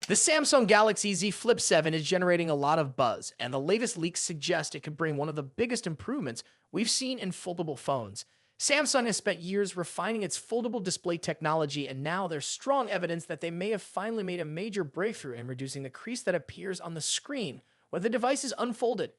The Samsung Galaxy Z Flip 7 is generating a lot of buzz, and the latest leaks suggest it could bring one of the biggest improvements we've seen in foldable phones. Samsung has spent years refining its foldable display technology, and now there's strong evidence that they may have finally made a major breakthrough in reducing the crease that appears on the screen when the device is unfolded.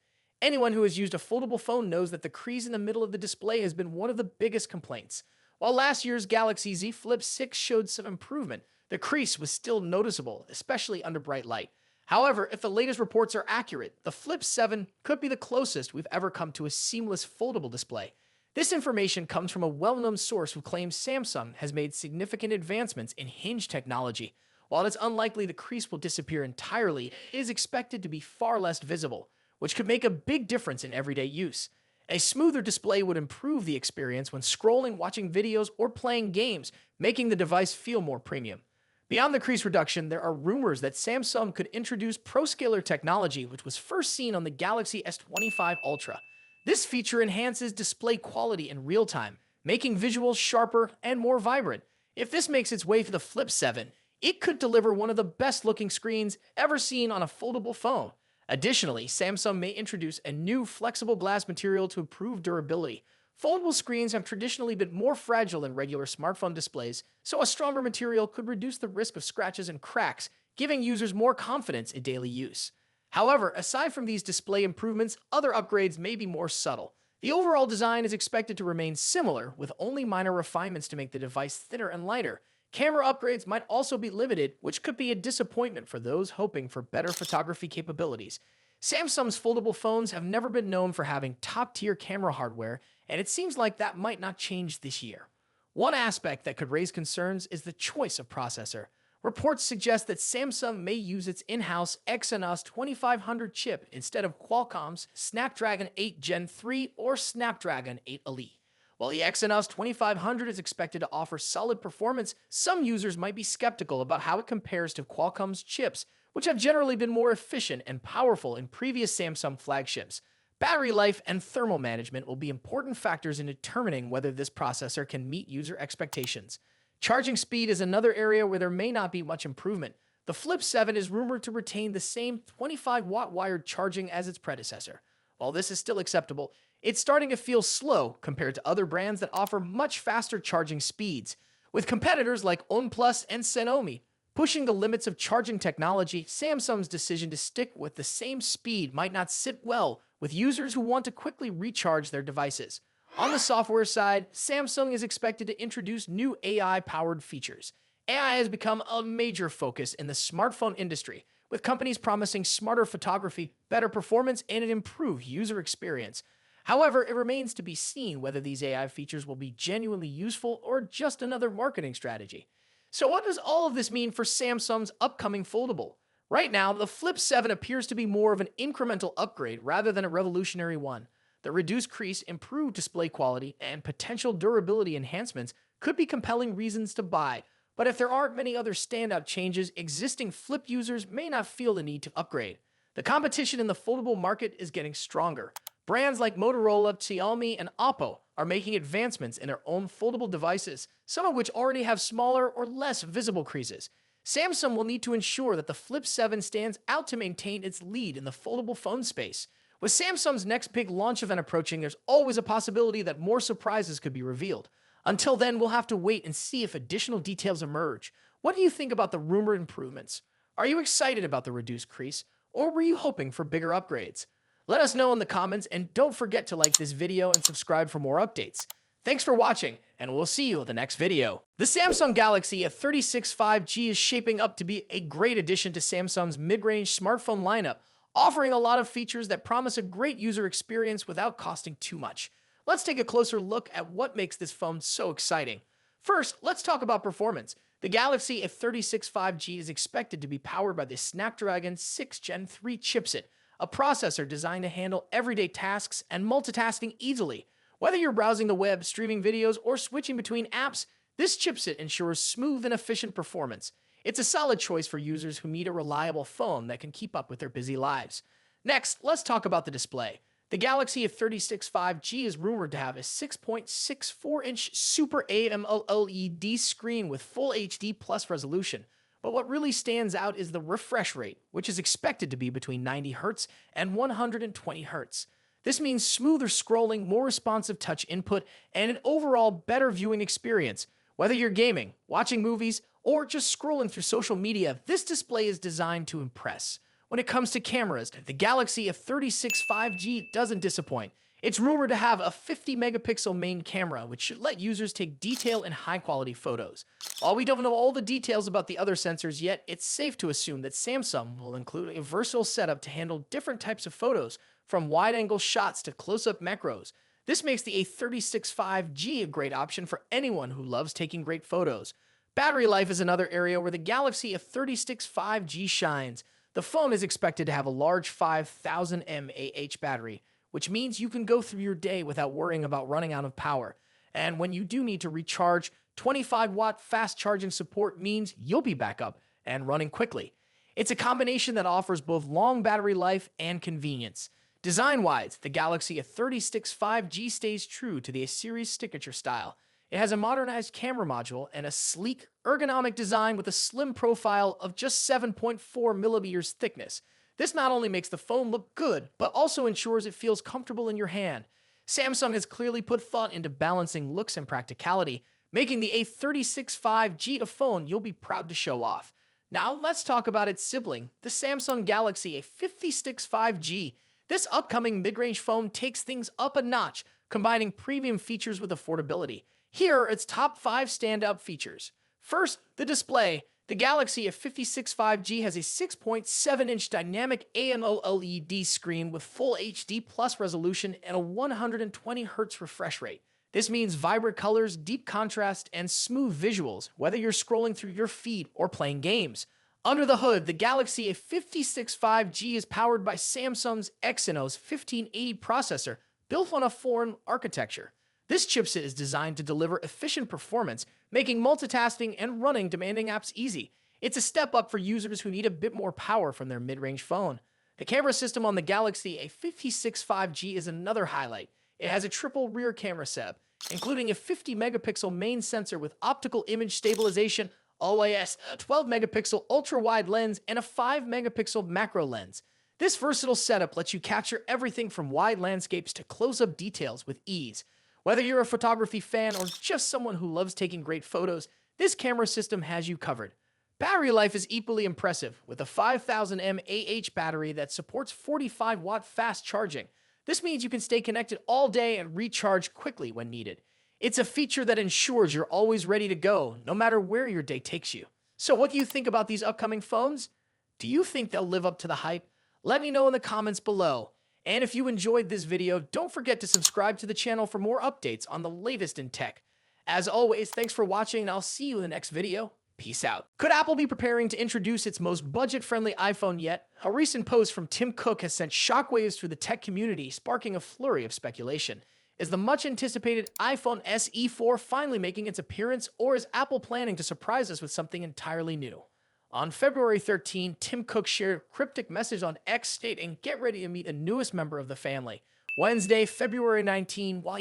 Anyone who has used a foldable phone knows that the crease in the middle of the display has been one of the biggest complaints. While last year's Galaxy Z Flip 6 showed some improvement, the crease was still noticeable, especially under bright light. However, if the latest reports are accurate, the Flip 7 could be the closest we've ever come to a seamless foldable display. This information comes from a well-known source who claims Samsung has made significant advancements in hinge technology. While it's unlikely the crease will disappear entirely, it is expected to be far less visible, which could make a big difference in everyday use. A smoother display would improve the experience when scrolling, watching videos, or playing games, making the device feel more premium. Beyond the crease reduction, there are rumors that Samsung could introduce ProScaler technology, which was first seen on the Galaxy S25 Ultra. This feature enhances display quality in real time, making visuals sharper and more vibrant. If this makes its way to the Flip 7, it could deliver one of the best-looking screens ever seen on a foldable phone. Additionally, Samsung may introduce a new flexible glass material to improve durability. Foldable screens have traditionally been more fragile than regular smartphone displays, so a stronger material could reduce the risk of scratches and cracks, giving users more confidence in daily use. However, aside from these display improvements, other upgrades may be more subtle. The overall design is expected to remain similar, with only minor refinements to make the device thinner and lighter. Camera upgrades might also be limited, which could be a disappointment for those hoping for better photography capabilities. Samsung's foldable phones have never been known for having top-tier camera hardware, and it seems like that might not change this year. One aspect that could raise concerns is the choice of processor. Reports suggest that Samsung may use its in-house Exynos 2500 chip instead of Qualcomm's Snapdragon 8 Gen 3 or Snapdragon 8 Elite. While the Exynos 2500 is expected to offer solid performance, some users might be skeptical about how it compares to Qualcomm's chips, which have generally been more efficient and powerful in previous Samsung flagships. Battery life and thermal management will be important factors in determining whether this processor can meet user expectations. Charging speed is another area where there may not be much improvement. The Flip 7 is rumored to retain the same 25-watt wired charging as its predecessor. While this is still acceptable, it's starting to feel slow compared to other brands that offer much faster charging speeds. With competitors like OnePlus and Xiaomi pushing the limits of charging technology, Samsung's decision to stick with the same speed might not sit well with users who want to quickly recharge their devices. On the software side, Samsung is expected to introduce new AI-powered features. AI has become a major focus in the smartphone industry, with companies promising smarter photography, better performance, and an improved user experience. However, it remains to be seen whether these AI features will be genuinely useful or just another marketing strategy. So what does all of this mean for Samsung's upcoming foldable? Right now, the Flip 7 appears to be more of an incremental upgrade rather than a revolutionary one. The reduced crease, improved display quality, and potential durability enhancements could be compelling reasons to buy, but if there aren't many other standout changes, existing Flip users may not feel the need to upgrade. The competition in the foldable market is getting stronger. Brands like Motorola, Xiaomi, and Oppo are making advancements in their own foldable devices, some of which already have smaller or less visible creases. Samsung will need to ensure that the Flip 7 stands out to maintain its lead in the foldable phone space. With Samsung's next big launch event approaching, there's always a possibility that more surprises could be revealed. Until then, we'll have to wait and see if additional details emerge. What do you think about the rumored improvements? Are you excited about the reduced crease, or were you hoping for bigger upgrades? Let us know in the comments, and don't forget to like this video and subscribe for more updates. Thanks for watching, and we'll see you in the next video. The Samsung Galaxy S36 5G is shaping up to be a great addition to Samsung's mid-range smartphone lineup, offering a lot of features that promise a great user experience without costing too much. Let's take a closer look at what makes this phone so exciting. First, let's talk about performance. The Galaxy S36 5G is expected to be powered by the Snapdragon 6 Gen 3 chipset, a processor designed to handle everyday tasks and multitasking easily. Whether you're browsing the web, streaming videos, or switching between apps, this chipset ensures smooth and efficient performance. It's a solid choice for users who need a reliable phone that can keep up with their busy lives. Next, let's talk about the display. The Galaxy S36 5G is rumored to have a 6.64-inch Super AMOLED screen with Full HD Plus resolution. But what really stands out is the refresh rate, which is expected to be between 90 Hz and 120 Hz. This means smoother scrolling, more responsive touch input, and an overall better viewing experience. Whether you're gaming, watching movies, or just scrolling through social media, this display is designed to impress. When it comes to cameras, the Galaxy F36 5G doesn't disappoint. It's rumored to have a 50 megapixel main camera, which should let users take detailed and high quality photos. While we don't know all the details about the other sensors yet, it's safe to assume that Samsung will include a versatile setup to handle different types of photos, from wide angle shots to close up macros. This makes the A36 5G a great option for anyone who loves taking great photos. Battery life is another area where the Galaxy F36 5G shines. The phone is expected to have a large 5000 mAh battery, which means you can go through your day without worrying about running out of power. And when you do need to recharge, 25-watt fast charging support means you'll be back up and running quickly. It's a combination that offers both long battery life and convenience. Design-wise, the Galaxy F36 5G stays true to the series signature style. It has a modernized camera module and a sleek, ergonomic design with a slim profile of just 7.4 millimeters thickness. This not only makes the phone look good, but also ensures it feels comfortable in your hand. Samsung has clearly put thought into balancing looks and practicality, making the A36 5G a phone you'll be proud to show off. Now let's talk about its sibling, the Samsung Galaxy A56 5G. This upcoming mid-range phone takes things up a notch, combining premium features with affordability. Here are its top 5 standout features. First, the display. The Galaxy F56 5G has a 6.7-inch dynamic AMOLED screen with full HD plus resolution and a 120 Hz refresh rate. This means vibrant colors, deep contrast, and smooth visuals, whether you're scrolling through your feed or playing games. Under the hood, the Galaxy F56 5G is powered by Samsung's Exynos 1580 processor, built on a foreign architecture. This chipset is designed to deliver efficient performance, making multitasking and running demanding apps easy. It's a step up for users who need a bit more power from their mid-range phone. The camera system on the Galaxy A56 5G is another highlight. It has a triple rear camera setup, including a 50 megapixel main sensor with optical image stabilization, OIS, a 12 megapixel ultra-wide lens, and a 5 megapixel macro lens. This versatile setup lets you capture everything from wide landscapes to close-up details with ease. Whether you're a photography fan or just someone who loves taking great photos, this camera system has you covered. Battery life is equally impressive, with a 5000 mAh battery that supports 45-watt fast charging. This means you can stay connected all day and recharge quickly when needed. It's a feature that ensures you're always ready to go, no matter where your day takes you. So what do you think about these upcoming phones? Do you think they'll live up to the hype? Let me know in the comments below. And if you enjoyed this video, don't forget to subscribe to the channel for more updates on the latest in tech. As always, thanks for watching, and I'll see you in the next video. Peace out. Could Apple be preparing to introduce its most budget-friendly iPhone yet? A recent post from Tim Cook has sent shockwaves through the tech community, sparking a flurry of speculation. Is the much-anticipated iPhone SE 4 finally making its appearance, or is Apple planning to surprise us with something entirely new? On February 13, Tim Cook shared a cryptic message on X stating, "Get ready to meet a newest member of the family." Wednesday, February 19, while